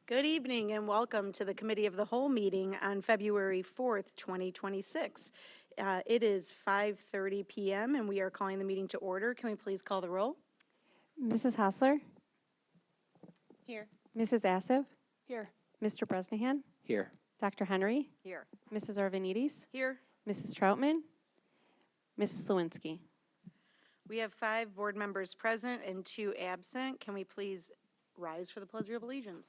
Good evening and welcome to the Committee of the Whole meeting on February 4th, 2026. It is 5:30 p.m. and we are calling the meeting to order. Can we please call the roll? Mrs. Hassler, Here. Mrs. Asif, Here. Mr. Bresnahan, Here. Dr. Henry, Here. Mrs. Arvanites, Here. Mrs. Troutman, Mrs. Slawinski. We have 5 board members present and 2 absent. Can we please rise for the Pledge of Allegiance?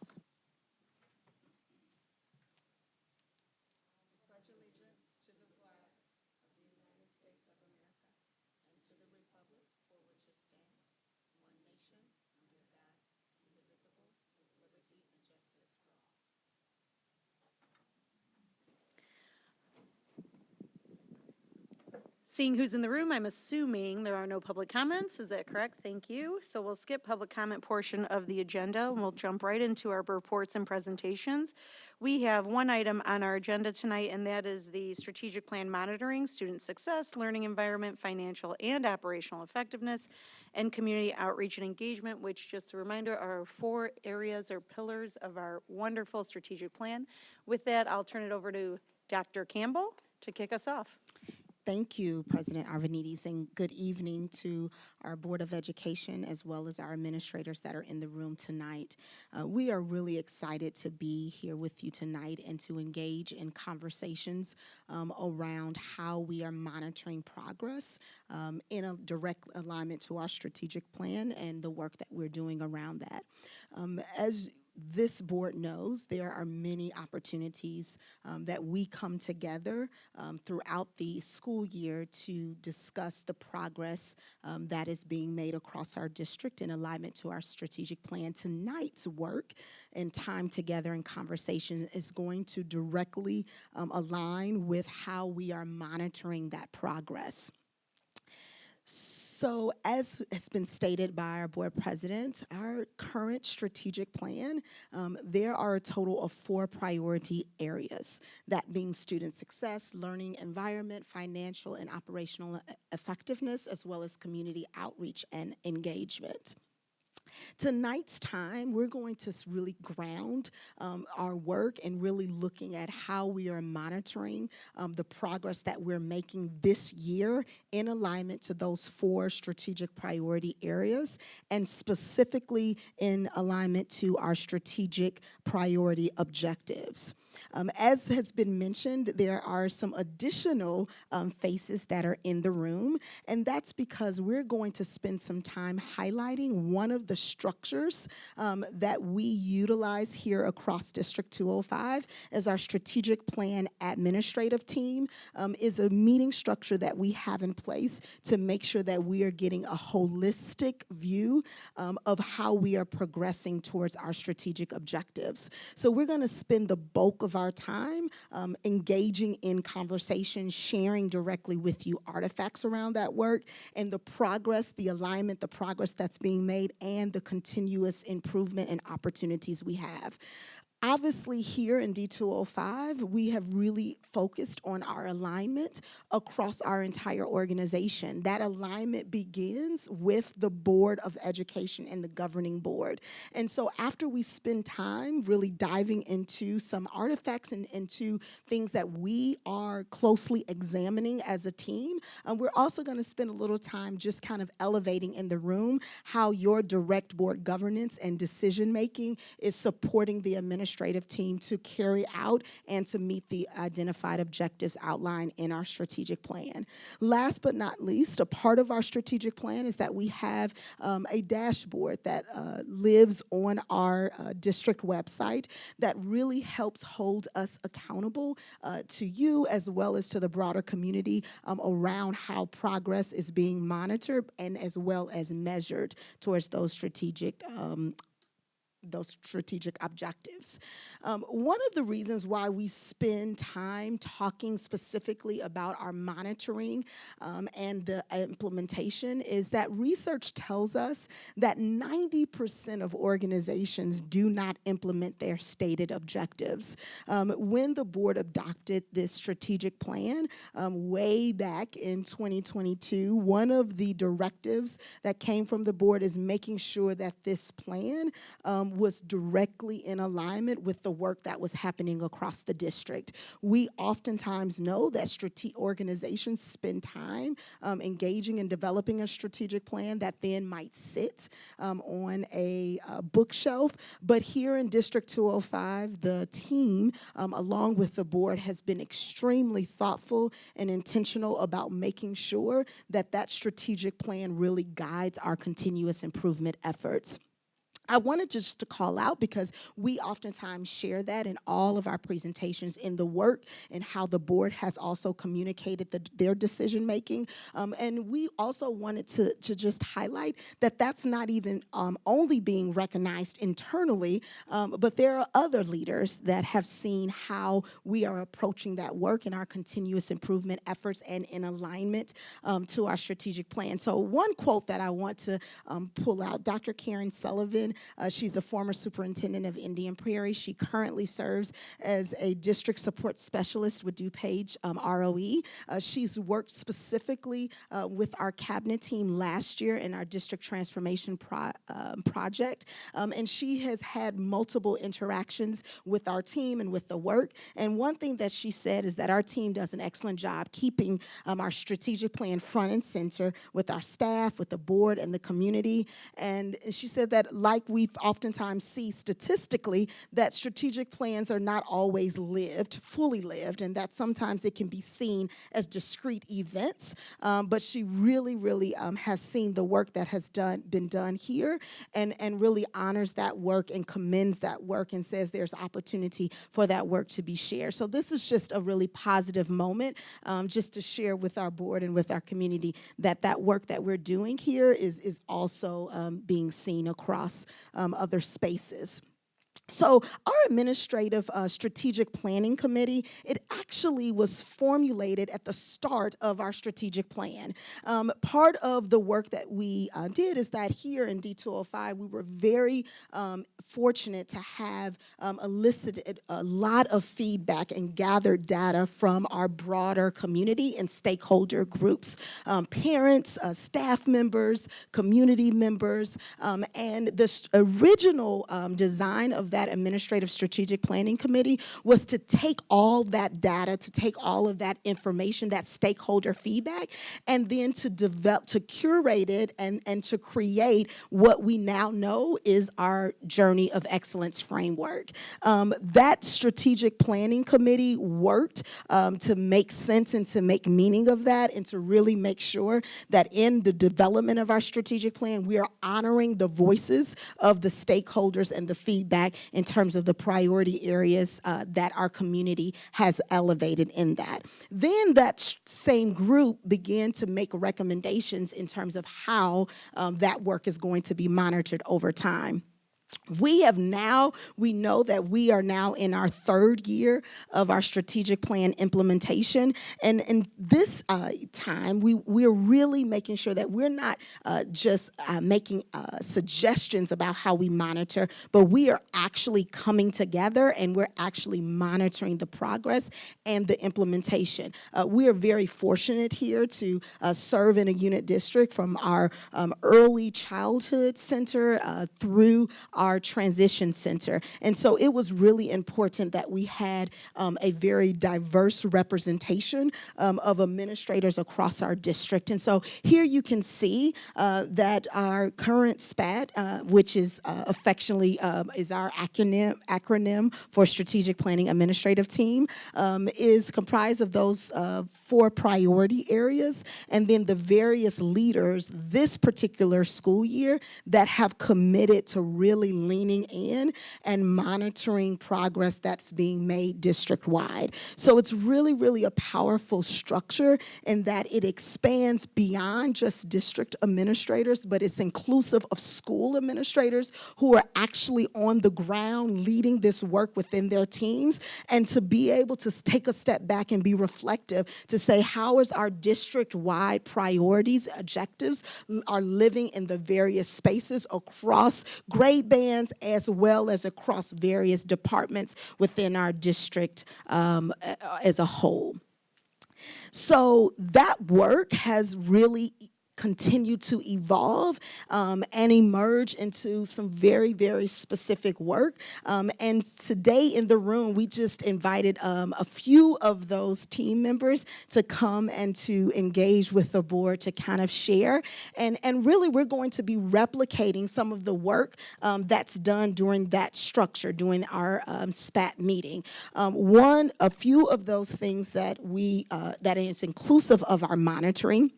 Seeing who's in the room, I'm assuming there are no public comments. Is that correct? Thank you. So we'll skip public comment portion of the agenda and we'll jump right into our reports and presentations. We have one item on our agenda tonight, and that is the strategic plan monitoring, student success, learning environment, financial and operational effectiveness, and community outreach and engagement, which, just a reminder, are 4 areas or pillars of our wonderful strategic plan. With that, I'll turn it over to Dr. Campbell to kick us off. Thank you, President Arvanites, and good evening to our Board of Education as well as our administrators that are in the room tonight. We are really excited to be here with you tonight and to engage in conversations around how we are monitoring progress in a direct alignment to our strategic plan and the work that we're doing around that. As this board knows, there are many opportunities that we come together throughout the school year to discuss the progress that is being made across our district in alignment to our strategic plan. Tonight's work and time together and conversation is going to directly align with how we are monitoring that progress. So, as has been stated by our board president, our current strategic plan, there are a total of 4 priority areas, that being student success, learning environment, financial and operational effectiveness, as well as community outreach and engagement. Tonight's time, we're going to really ground our work and really looking at how we are monitoring the progress that we're making this year in alignment to those 4 strategic priority areas, and specifically in alignment to our strategic priority objectives. As has been mentioned, there are some additional faces that are in the room, and that's because we're going to spend some time highlighting one of the structures that we utilize here across District 205 as our strategic plan administrative team is a meeting structure that we have in place to make sure that we are getting a holistic view of how we are progressing towards our strategic objectives. So we're going to spend the bulk of our time engaging in conversation, sharing directly with you artifacts around that work and the progress, the alignment, the progress that's being made, and the continuous improvement and opportunities we have. Obviously, here in D205, we have really focused on our alignment across our entire organization. That alignment begins with the Board of Education and the governing board. And so after we spend time really diving into some artifacts and into things that we are closely examining as a team, we're also going to spend a little time just kind of elevating in the room how your direct board governance and decision-making is supporting the administrative team to carry out and to meet the identified objectives outlined in our strategic plan. Last but not least, a part of our strategic plan is that we have a dashboard that lives on our district website that really helps hold us accountable to you as well as to the broader community around how progress is being monitored and as well as measured towards those strategic objectives. One of the reasons why we spend time talking specifically about our monitoring and the implementation is that research tells us that 90% of organizations do not implement their stated objectives. When the board adopted this strategic plan way back in 2022, one of the directives that came from the board is making sure that this plan was directly in alignment with the work that was happening across the district. We oftentimes know that organizations spend time engaging and developing a strategic plan that then might sit on a bookshelf. But here in District 205, the team, along with the board, has been extremely thoughtful and intentional about making sure that that strategic plan really guides our continuous improvement efforts. I wanted just to call out because we oftentimes share that in all of our presentations in the work and how the board has also communicated their decision making. And we also wanted to just highlight that that's not even only being recognized internally, but there are other leaders that have seen how we are approaching that work and our continuous improvement efforts and in alignment to our strategic plan. So one quote that I want to pull out, Dr. Karen Sullivan, she's the former superintendent of Indian Prairie. She currently serves as a district support specialist with DuPage ROE. She's worked specifically with our cabinet team last year in our district transformation project. And she has had multiple interactions with our team and with the work. And one thing that she said is that our team does an excellent job keeping our strategic plan front and center with our staff, with the board, and the community. And she said that, like we oftentimes see statistically, that strategic plans are not always fully lived, and that sometimes it can be seen as discrete events. But she really has seen the work that has been done here and really honors that work and commends that work and says there's opportunity for that work to be shared. So this is just a really positive moment just to share with our board and with our community that work that we're doing here is also being seen across other spaces. So our administrative strategic planning committee, it actually was formulated at the start of our strategic plan. Part of the work that we did is that here in D205, we were very fortunate to have elicited a lot of feedback and gathered data from our broader community and stakeholder groups, parents, staff members, community members, and the original design of that administrative strategic planning committee was to take all that data, to take all of that information, that stakeholder feedback, and then to develop, to curate it and to create what we now know is our Journey of Excellence framework. That strategic planning committee worked to make sense and to make meaning of that and to really make sure that in the development of our strategic plan, we are honoring the voices of the stakeholders and the feedback in terms of the priority areas that our community has elevated in that. Then that same group began to make recommendations in terms of how that work is going to be monitored over time. We know that we are now in our third year of our strategic plan implementation. And in this time, we're really making sure that we're not just making suggestions about how we monitor, but we are actually coming together and we're actually monitoring the progress and the implementation. We are very fortunate here to serve in a unit district from our early childhood center through our transition center. And so it was really important that we had a very diverse representation of administrators across our district. And so here you can see that our current SPAT, which is affectionately is our acronym for Strategic Planning Administrative Team, is comprised of those 4 priority areas, and then the various leaders this particular school year that have committed to really leaning in and monitoring progress that's being made district-wide. So it's really a powerful structure in that it expands beyond just district administrators, but it's inclusive of school administrators who are actually on the ground leading this work within their teams, and to be able to take a step back and be reflective to say, how is our district-wide priorities, objectives are living in the various spaces across grade bands as well as across various departments within our district as a whole. So that work has really continue to evolve and emerge into some very, very specific work. And today in the room, we just invited a few of those team members to come and to engage with the board to kind of share. And really, we're going to be replicating some of the work that's done during that structure, during our SPAT meeting. A few of those things that that is inclusive of our monitoring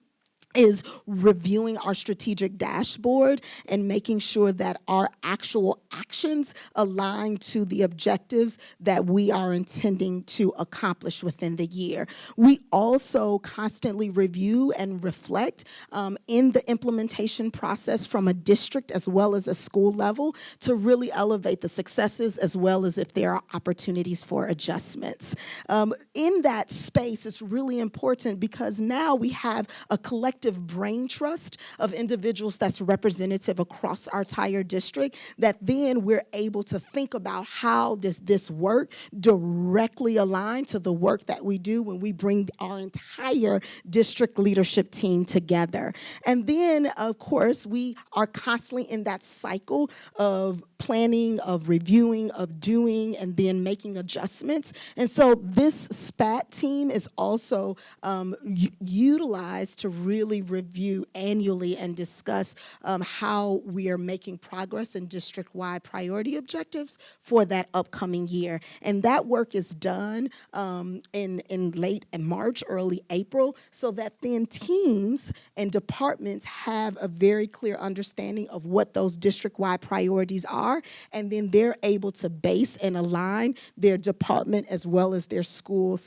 is reviewing our strategic dashboard and making sure that our actual actions align to the objectives that we are intending to accomplish within the year. We also constantly review and reflect in the implementation process from a district as well as a school level to really elevate the successes as well as if there are opportunities for adjustments. In that space, it's really important because now we have a collective brain trust of individuals that's representative across our entire district, that then we're able to think about how does this work directly align to the work that we do when we bring our entire district leadership team together. And then, of course, we are constantly in that cycle of planning, of reviewing, of doing, and then making adjustments. And so this SPAT team is also utilized to really review annually and discuss how we are making progress in district-wide priority objectives for that upcoming year. And that work is done in late March, early April, so that then teams and departments have a very clear understanding of what those district-wide priorities are, and then they're able to base and align their department as well as their school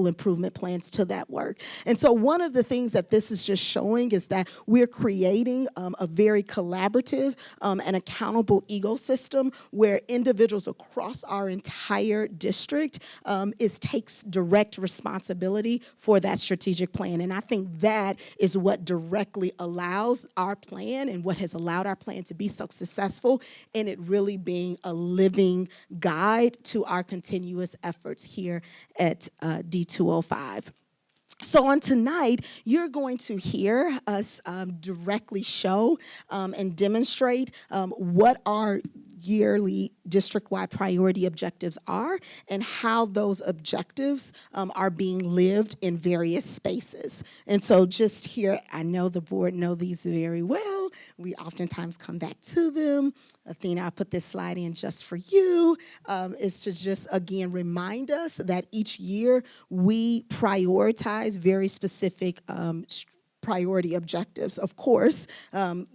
improvement plans to that work. And so one of the things that this is just showing is that we're creating a very collaborative and accountable ecosystem where individuals across our entire district takes direct responsibility for that strategic plan. And I think that is what directly allows our plan and what has allowed our plan to be so successful in it really being a living guide to our continuous efforts here at D205. So on tonight, you're going to hear us directly show and demonstrate what our yearly district-wide priority objectives are and how those objectives are being lived in various spaces. And so just here, I know the board know these very well. We oftentimes come back to them. Athena, I put this slide in just for you. Is to just, again, remind us that each year we prioritize very specific priority objectives. Of course,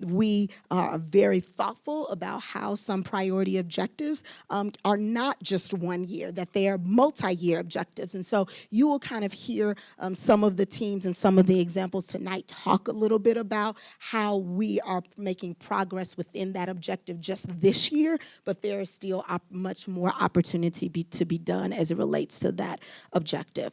we are very thoughtful about how some priority objectives are not just 1 year, that they are multi-year objectives. And so you will kind of hear some of the teams and some of the examples tonight talk a little bit about how we are making progress within that objective just this year, but there is still much more opportunity to be done as it relates to that objective.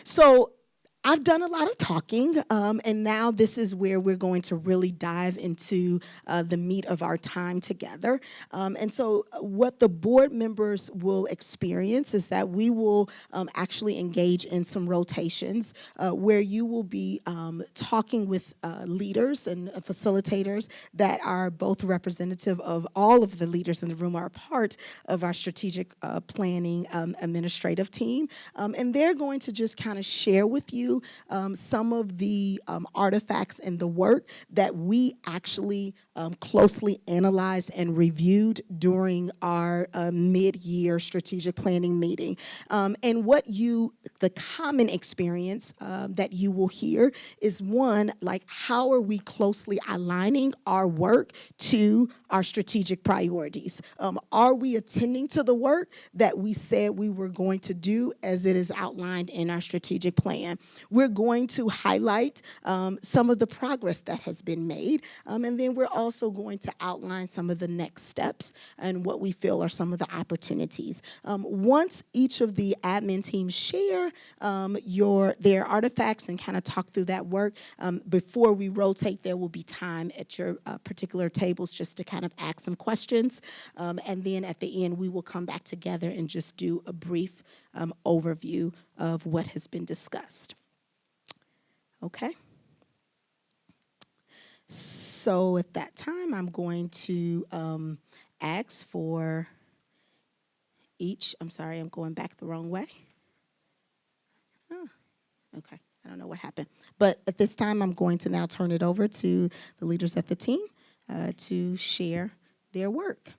So I've done a lot of talking, and now this is where we're going to really dive into the meat of our time together. And so what the board members will experience is that we will actually engage in some rotations where you will be talking with leaders and facilitators that are both representative of all of the leaders in the room, are a part of our strategic planning administrative team. And they're going to just kind of share with you some of the artifacts and the work that we actually closely analyzed and reviewed during our mid-year strategic planning meeting. And the common experience that you will hear is one, like how are we closely aligning our work to our strategic priorities? Are we attending to the work that we said we were going to do as it is outlined in our strategic plan? We're going to highlight some of the progress that has been made, and then we're also going to outline some of the next steps and what we feel are some of the opportunities. Once each of the admin teams share their artifacts and kind of talk through that work, before we rotate, there will be time at your particular tables just to kind of ask some questions, and then at the end, we will come back together and just do a brief overview of what has been discussed. Okay. So at that time, I'm going to ask for each, I'm sorry, I'm going back the wrong way. Oh, okay, I don't know what happened. But at this time, I'm going to now turn it over to the leaders of the team to share their work.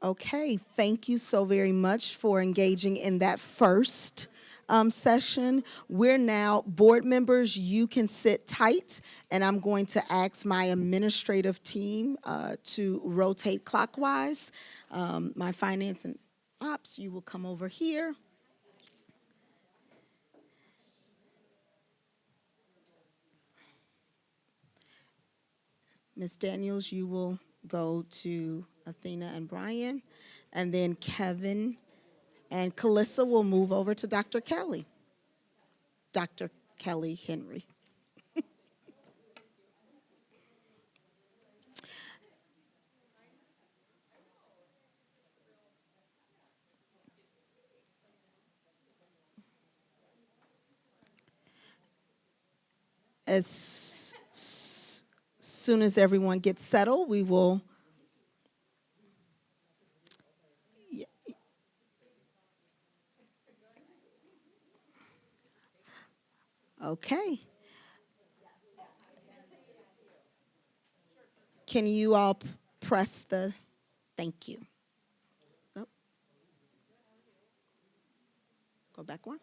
Okay, thank you so very much for engaging in that first session. We're now, board members, you can sit tight, and I'm going to ask my administrative team to rotate clockwise. My finance and ops, you will come over here. Ms. Daniels, you will go to Athena and Brian, and then Kevin and Calissa will move over to Dr. Kelly. Dr. Kelly Henry. As soon as everyone gets settled, we will. Okay. Can you all press the, thank you. Oh. Go back one.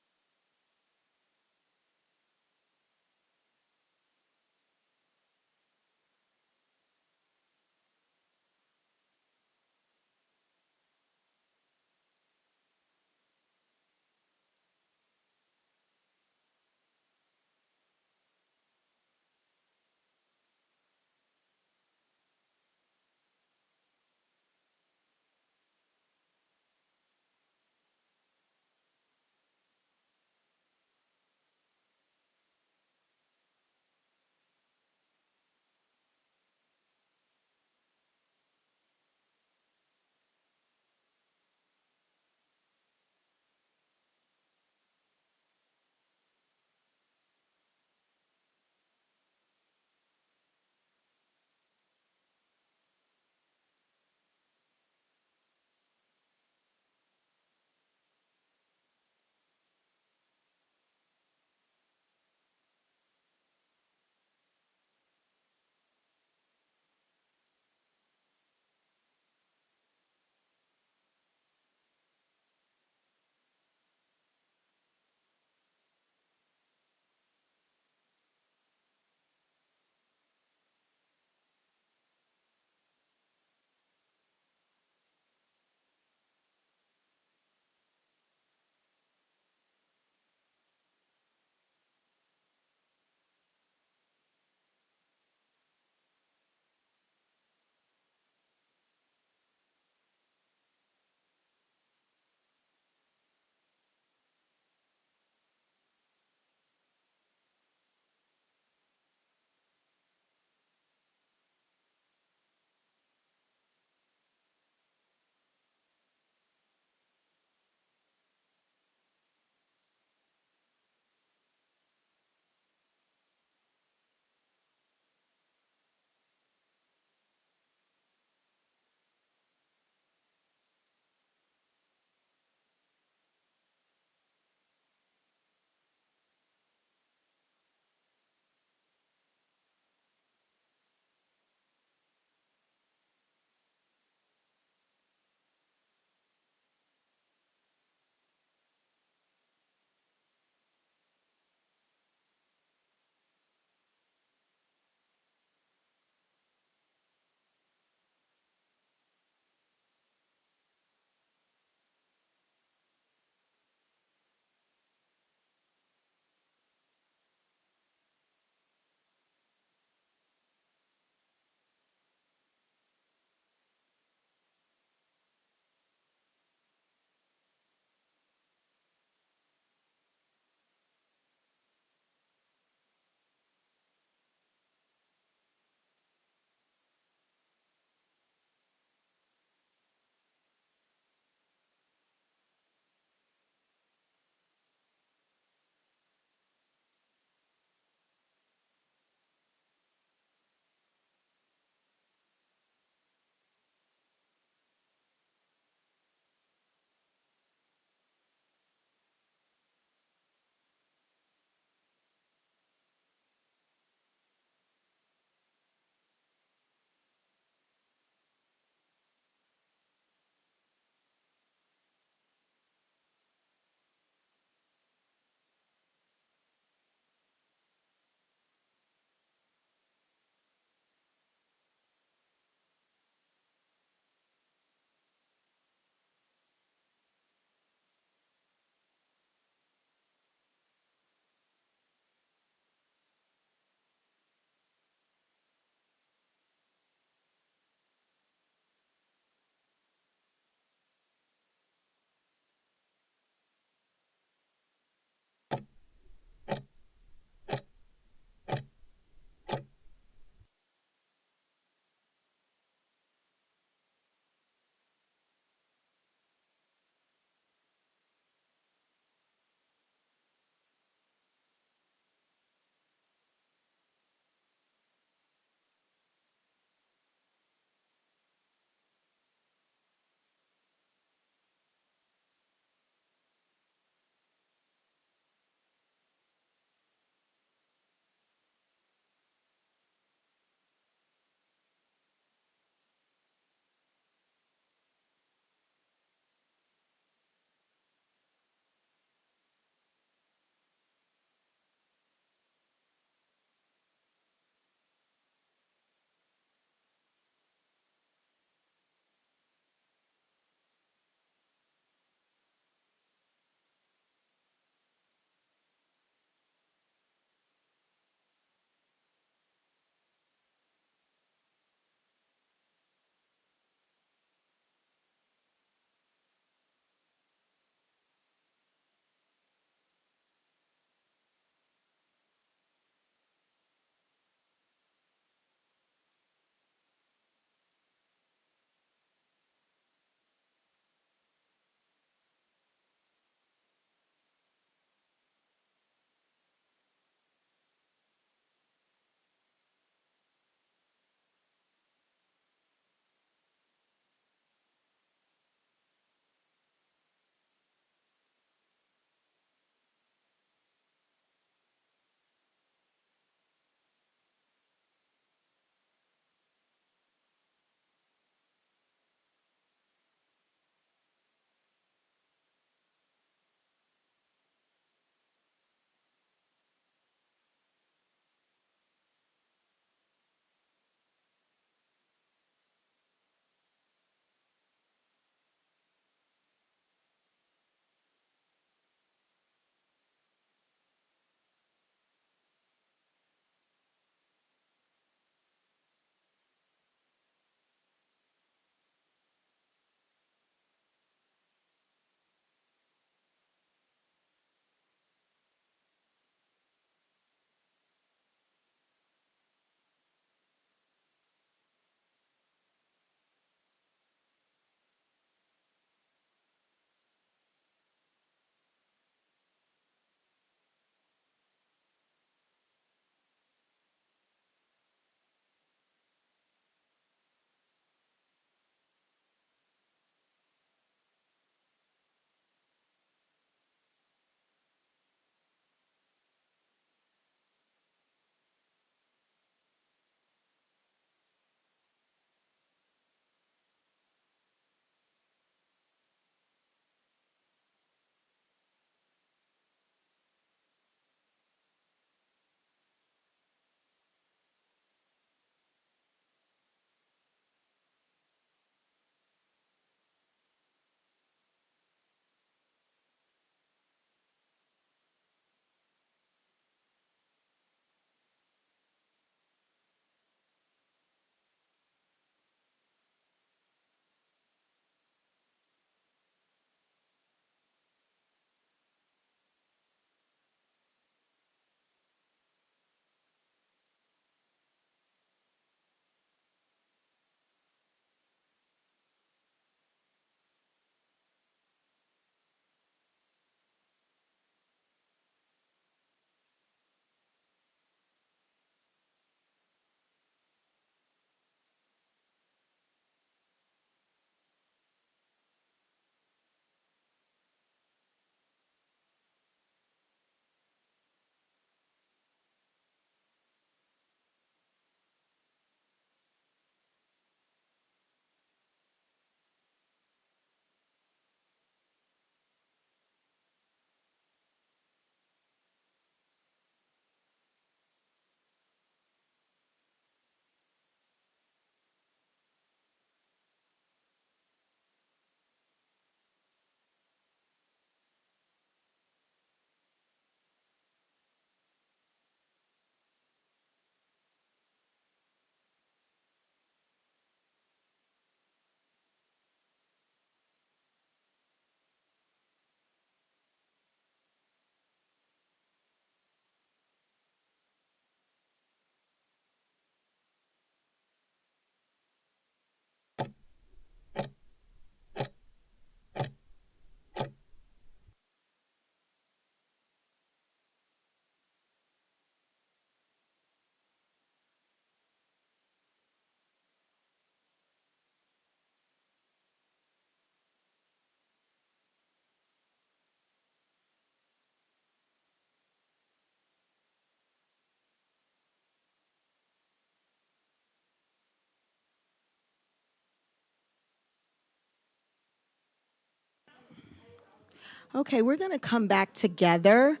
Okay, we're going to come back together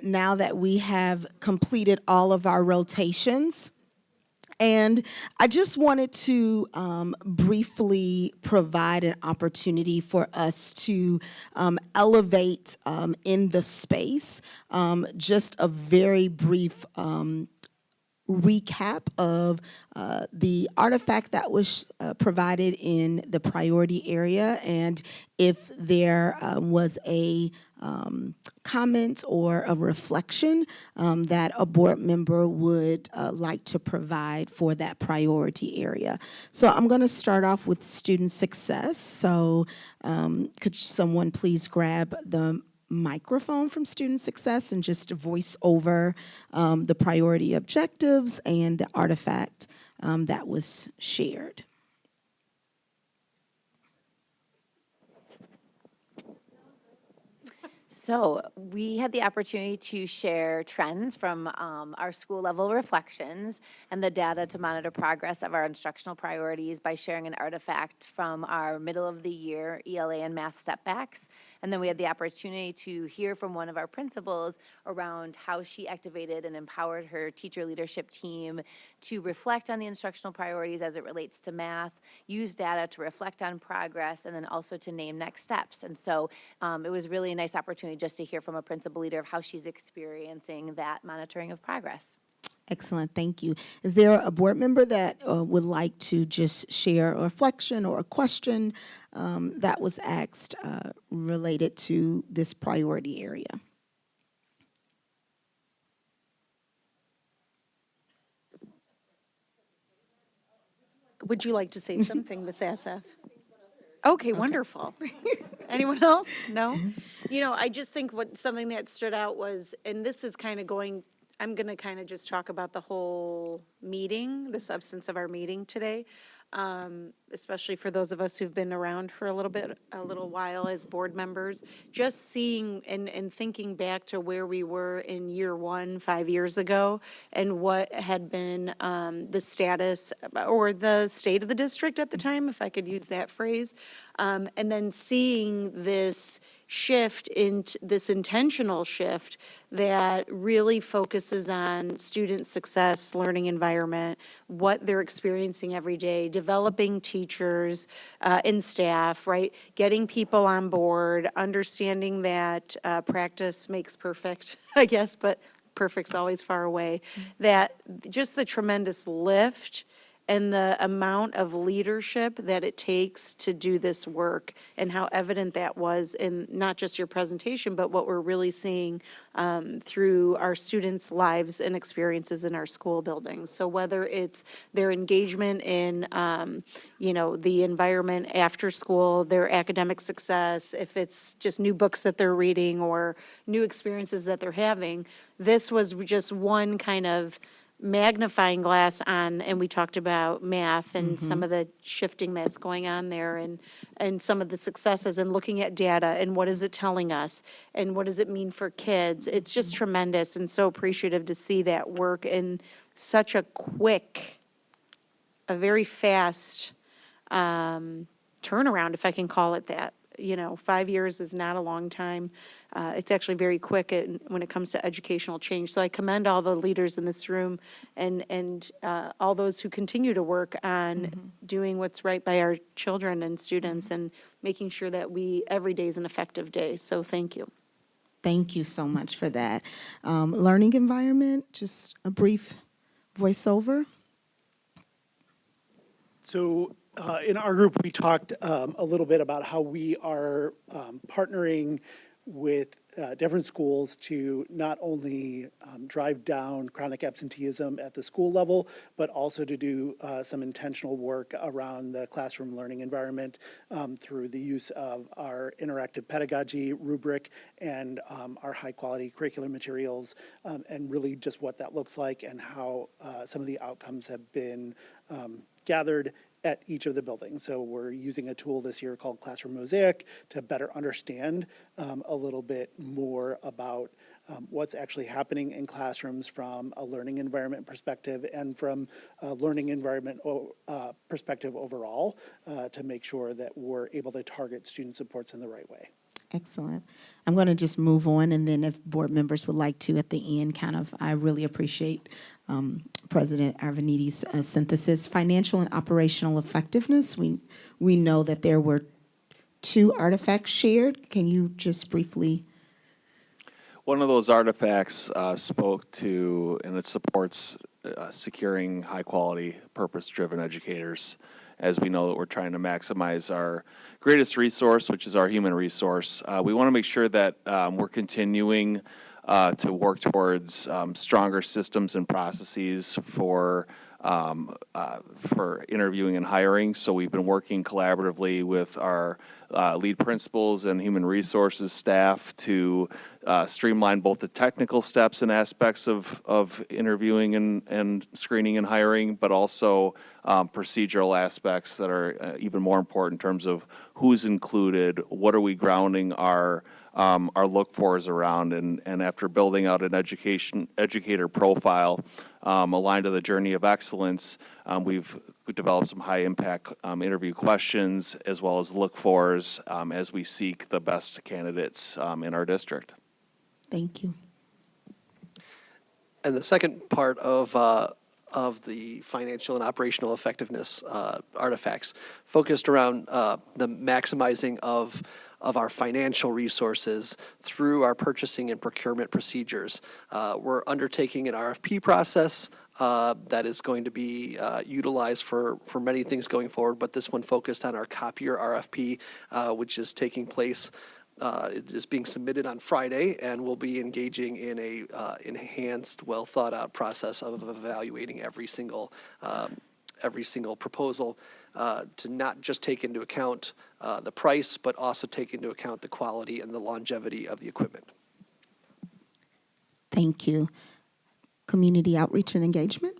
now that we have completed all of our rotations. And I just wanted to briefly provide an opportunity for us to elevate in the space just a very brief recap of the artifact that was provided in the priority area, and if there was a comment or a reflection that a board member would like to provide for that priority area. So I'm going to start off with student success. So could someone please grab the microphone from student success and just voice over the priority objectives and the artifact that was shared. So we had the opportunity to share trends from our school level reflections and the data to monitor progress of our instructional priorities by sharing an artifact from our middle of the year ELA and math stepbacks. And then we had the opportunity to hear from one of our principals around how she activated and empowered her teacher leadership team to reflect on the instructional priorities as it relates to math, use data to reflect on progress, and then also to name next steps. And so it was really a nice opportunity just to hear from a principal leader of how she's experiencing that monitoring of progress. Excellent, thank you. Is there a board member that would like to just share a reflection or a question that was asked related to this priority area? Would you like to say something, Ms. Assaf? Okay, wonderful. Anyone else? No? You know, I just think something that stood out was, and this is kind of going, I'm going to kind of just talk about the whole meeting, the substance of our meeting today, especially for those of us who've been around for a little while as board members. Just seeing and thinking back to where we were in year one, 5 years ago, and what had been the status or the state of the district at the time, if I could use that phrase, and then seeing this shift into this intentional shift that really focuses on student success, learning environment, what they're experiencing every day, developing teachers and staff, right? Getting people on board, understanding that practice makes perfect, I guess, but perfect's always far away. That just the tremendous lift and the amount of leadership that it takes to do this work, and how evident that was in not just your presentation, but what we're really seeing through our students' lives and experiences in our school buildings. So whether it's their engagement in, the environment after school, their academic success, if it's just new books that they're reading or new experiences that they're having, this was just one kind of magnifying glass on, and we talked about math and some of the shifting that's going on there, and some of the successes, and looking at data and what is it telling us and what does it mean for kids. It's just tremendous, and so appreciative to see that work in such a very fast turnaround, if I can call it that. 5 years is not a long time. It's actually very quick when it comes to educational change. So I commend all the leaders in this room and all those who continue to work on doing what's right by our children and students and making sure that every day is an effective day. So thank you. Thank you so much for that. Learning environment, just a brief voiceover. So in our group, we talked a little bit about how we are partnering with different schools to not only drive down chronic absenteeism at the school level, but also to do some intentional work around the classroom learning environment through the use of our interactive pedagogy rubric and our high quality curricular materials, and really just what that looks like and how some of the outcomes have been gathered at each of the buildings. So we're using a tool this year called Classroom Mosaic to better understand a little bit more about what's actually happening in classrooms from a learning environment perspective and from a learning environment perspective overall to make sure that we're able to target student supports in the right way. Excellent. I'm going to just move on, and then if board members would like to, at the end, I really appreciate President Arvanites' synthesis. Financial and operational effectiveness. We know that there were 2 artifacts shared. Can you just briefly? One of those artifacts spoke to, and it supports securing high-quality, purpose-driven educators. As we know that we're trying to maximize our greatest resource, which is our human resource. We want to make sure that we're continuing to work towards stronger systems and processes for interviewing and hiring. So we've been working collaboratively with our lead principals and human resources staff to streamline both the technical steps and aspects of interviewing and screening and hiring, but also procedural aspects that are even more important in terms of who's included, what are we grounding our look-fors around, and after building out an educator profile aligned to the journey of excellence, we've developed some high-impact interview questions as well as look-fors as we seek the best candidates in our district. Thank you. And the second part of the financial and operational effectiveness artifacts focused around the maximizing of our financial resources through our purchasing and procurement procedures. We're undertaking an RFP process that is going to be utilized for many things going forward, but this one focused on our copier RFP, which is taking place. It is being submitted on Friday, and we'll be engaging in a enhanced, well thought out process of evaluating every single proposal to not just take into account the price, but also take into account the quality and the longevity of the equipment. Thank you. Community outreach and engagement.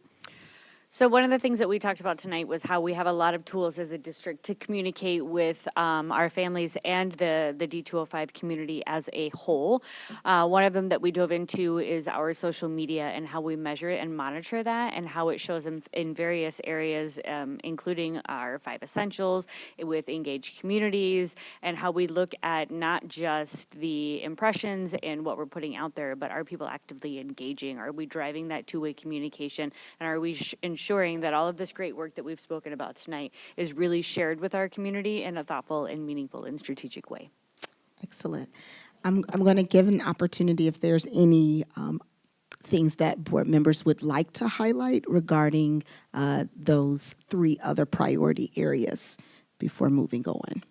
So one of the things that we talked about tonight was how we have a lot of tools as a district to communicate with our families and the D205 community as a whole. One of them that we dove into is our social media and how we measure it and monitor that, and how it shows in various areas, including our 5 essentials, with engaged communities, and how we look at not just the impressions and what we're putting out there, but are people actively engaging? Are we driving that two-way communication? And are we ensuring that all of this great work that we've spoken about tonight is really shared with our community in a thoughtful and meaningful and strategic way? Excellent. I'm going to give an opportunity if there's any things that board members would like to highlight regarding those 3 other priority areas before moving on.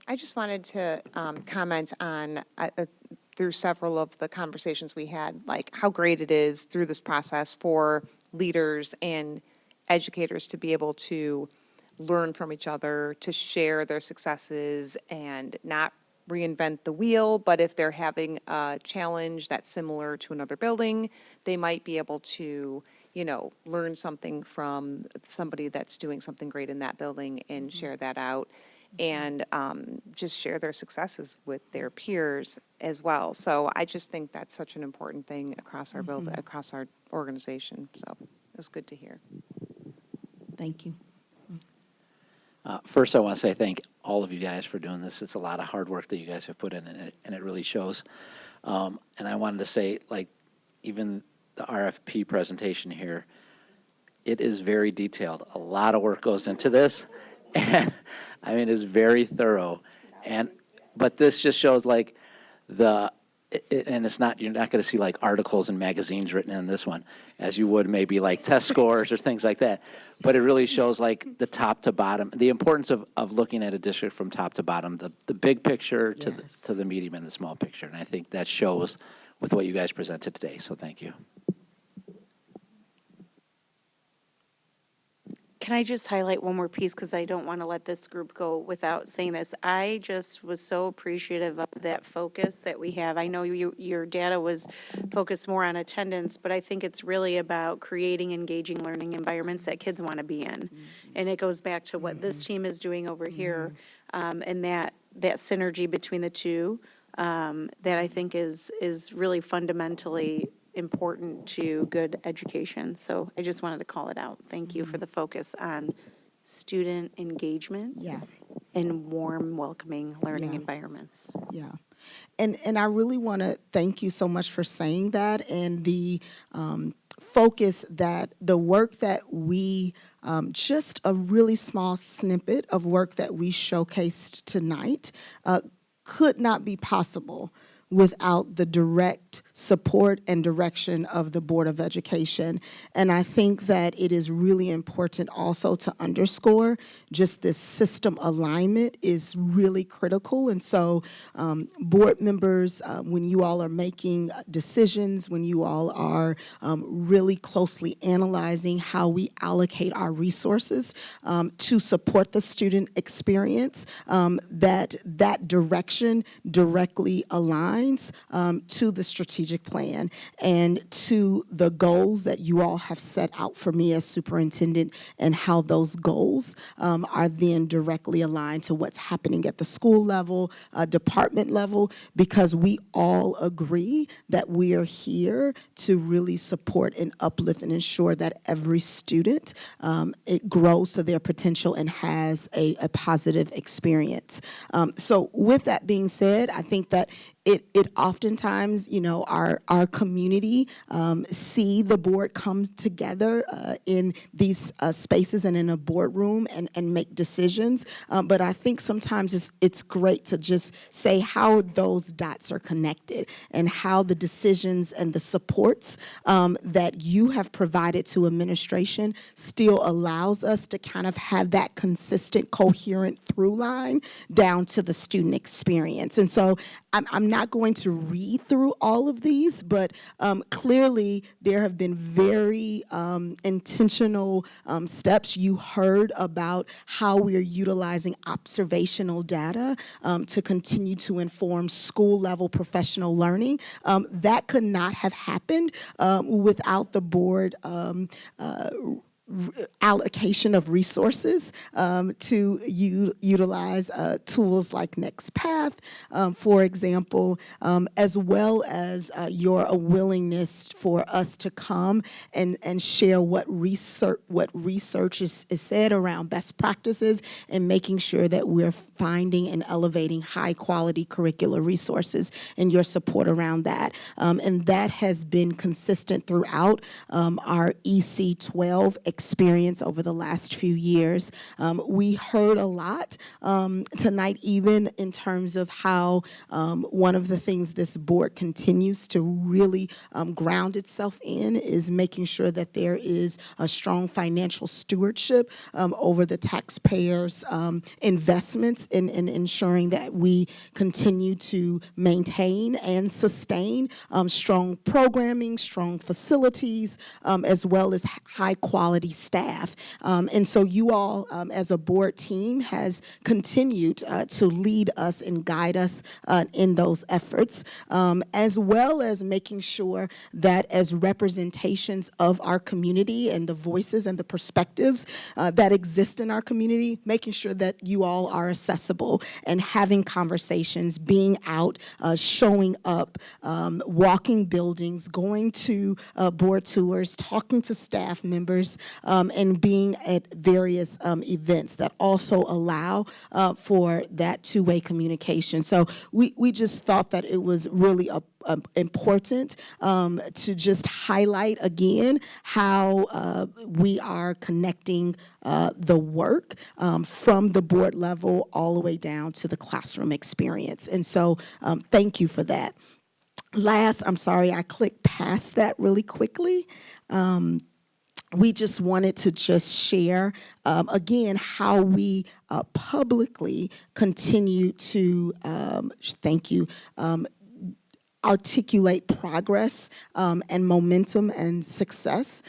I just wanted to comment on, through several of the conversations we had, like how great it is through this process for leaders and educators to be able to learn from each other, to share their successes and not reinvent the wheel, but if they're having a challenge that's similar to another building, they might be able to, learn something from somebody that's doing something great in that building and share that out. And just share their successes with their peers as well. So I just think that's such an important thing across our across our organization. So it was good to hear. Thank you. First, I want to say thank all of you guys for doing this. It's a lot of hard work that you guys have put in, and it really shows. And I wanted to say, even the RFP presentation here, it is very detailed. A lot of work goes into this. And it's very thorough, but this just shows and it's not, you're not going to see articles and magazines written in this one, as you would maybe test scores or things like that. But it really shows the top to bottom, the importance of looking at a district from top to bottom, the big picture to the medium and the small picture. And I think that shows with what you guys presented today. So thank you. Can I just highlight one more piece, because I don't want to let this group go without saying this. I just was so appreciative of that focus that we have. I know your data was focused more on attendance, but I think it's really about creating engaging learning environments that kids want to be in. And it goes back to what this team is doing over here, and that synergy between the two that I think is really fundamentally important to good education. So I just wanted to call it out. Thank you for the focus on student engagement. Yeah. in warm, welcoming learning Yeah. environments. Yeah. And I really want to thank you so much for saying that, and the focus that the work that we, just a really small snippet of work that we showcased tonight could not be possible without the direct support and direction of the Board of Education. And I think that it is really important also to underscore just this system alignment is really critical. And so board members, when you all are making decisions, when you all are really closely analyzing how we allocate our resources to support the student experience, that direction directly aligns to the strategic plan and to the goals that you all have set out for me as superintendent, and how those goals are then directly aligned to what's happening at the school level, department level, because we all agree that we are here to really support and uplift and ensure that every student it grows to their potential and has a positive experience. So with that being said, I think that it oftentimes, our community see the board come together in these spaces and in a boardroom and make decisions. But I think sometimes it's great to just say how those dots are connected and how the decisions and the supports that you have provided to administration still allows us to kind of have that consistent, coherent through line down to the student experience. And so I'm not going to read through all of these, but clearly there have been very intentional steps. You heard about how we are utilizing observational data to continue to inform school-level professional learning. That could not have happened without the board allocation of resources to utilize tools like NextPath, for example, as well as your willingness for us to come and share what research is said around best practices and making sure that we're finding and elevating high quality curricular resources and your support around that. And that has been consistent throughout our EC12 experience over the last few years. We heard a lot tonight, even in terms of how one of the things this board continues to really ground itself in is making sure that there is a strong financial stewardship over the taxpayers' investments in ensuring that we continue to maintain and sustain strong programming, strong facilities, as well as high quality staff. And so you all, as a board team, has continued to lead us and guide us in those efforts, as well as making sure that as representations of our community and the voices and the perspectives that exist in our community, making sure that you all are accessible and having conversations, being out, showing up, walking buildings, going to board tours, talking to staff members, and being at various events that also allow for that two-way communication. So we just thought that it was really important to just highlight again how we are connecting the work from the board level all the way down to the classroom experience. And so thank you for that. Last, I'm sorry, I clicked past that really quickly. We just wanted to just share, again, how we publicly continue to, thank you, articulate progress and momentum and success,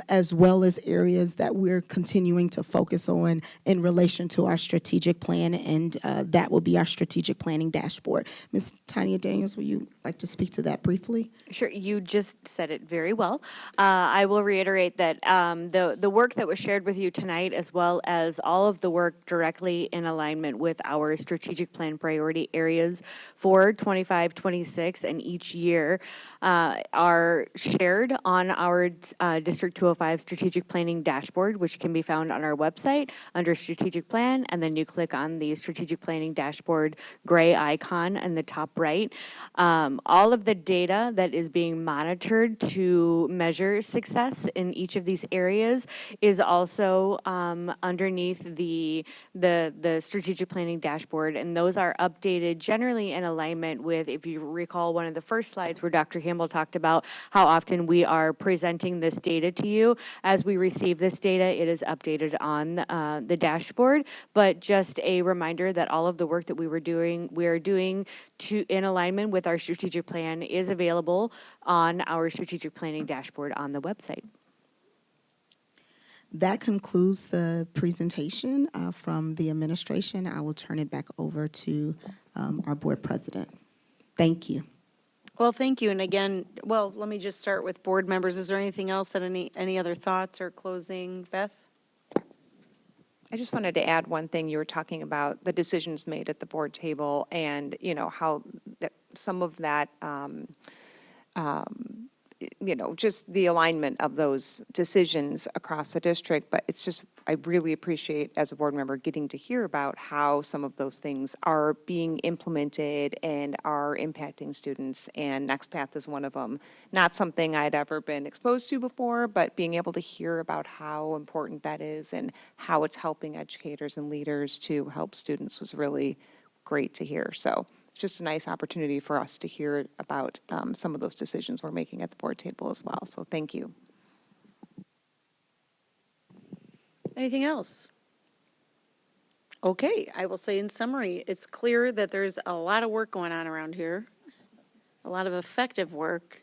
as well as areas that we're continuing to focus on in relation to our strategic plan, and that will be our strategic planning dashboard. Ms. Tanya Daniels, will you like to speak to that briefly? Sure, you just said it very well. I will reiterate that the work that was shared with you tonight, as well as all of the work directly in alignment with our strategic plan priority areas for 25-26 in each year are shared on our District 205 strategic planning dashboard, which can be found on our website under strategic plan, and then you click on the strategic planning dashboard gray icon in the top right. All of the data that is being monitored to measure success in each of these areas is also underneath the strategic planning dashboard, and those are updated generally in alignment with, if you recall, one of the first slides where Dr. Campbell talked about how often we are presenting this data to you. As we receive this data, it is updated on the dashboard, but just a reminder that all of the work that we are doing in alignment with our strategic plan is available on our strategic planning dashboard on the website. That concludes the presentation from the administration. I will turn it back over to our board president. Thank you. Well, thank you. And again, well, let me just start with board members. Is there anything else, that any other thoughts or closing? Beth? I just wanted to add one thing. You were talking about the decisions made at the board table and, you know, how that some of that, you know, just the alignment of those decisions across the district. But it's just, I really appreciate as a board member getting to hear about how some of those things are being implemented and are impacting students. And NextPath is one of them. Not something I'd ever been exposed to before, but being able to hear about how important that is and how it's helping educators and leaders to help students was really great to hear. So it's just a nice opportunity for us to hear about some of those decisions we're making at the board table as well. So thank you. Anything else? Okay, I will say in summary, it's clear that there's a lot of work going on around here, a lot of effective work,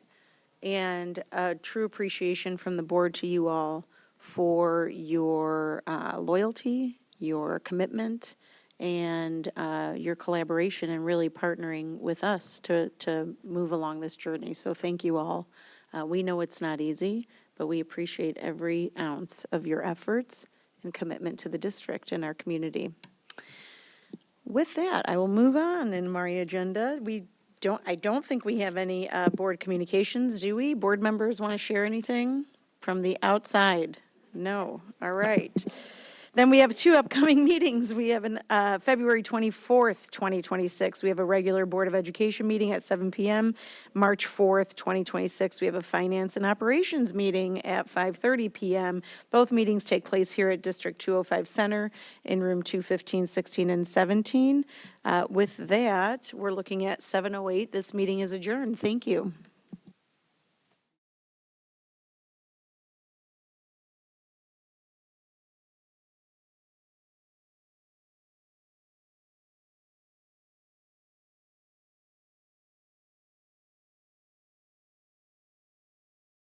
and a true appreciation from the board to you all for your loyalty, your commitment, and your collaboration and really partnering with us to move along this journey. So thank you all. We know it's not easy, but we appreciate every ounce of your efforts and commitment to the district and our community. With that, I will move on in my agenda. I don't think we have any board communications, do we? Board members want to share anything from the outside? No. All right. Then we have two upcoming meetings. We have an February 24th, 2026. We have a regular Board of Education meeting at 7 p.m. March 4th, 2026. We have a Finance and Operations meeting at 5:30 p.m. Both meetings take place here at District 205 Center in room 215, 16, and 17. With that, we're looking at 7:08. This meeting is adjourned. Thank you.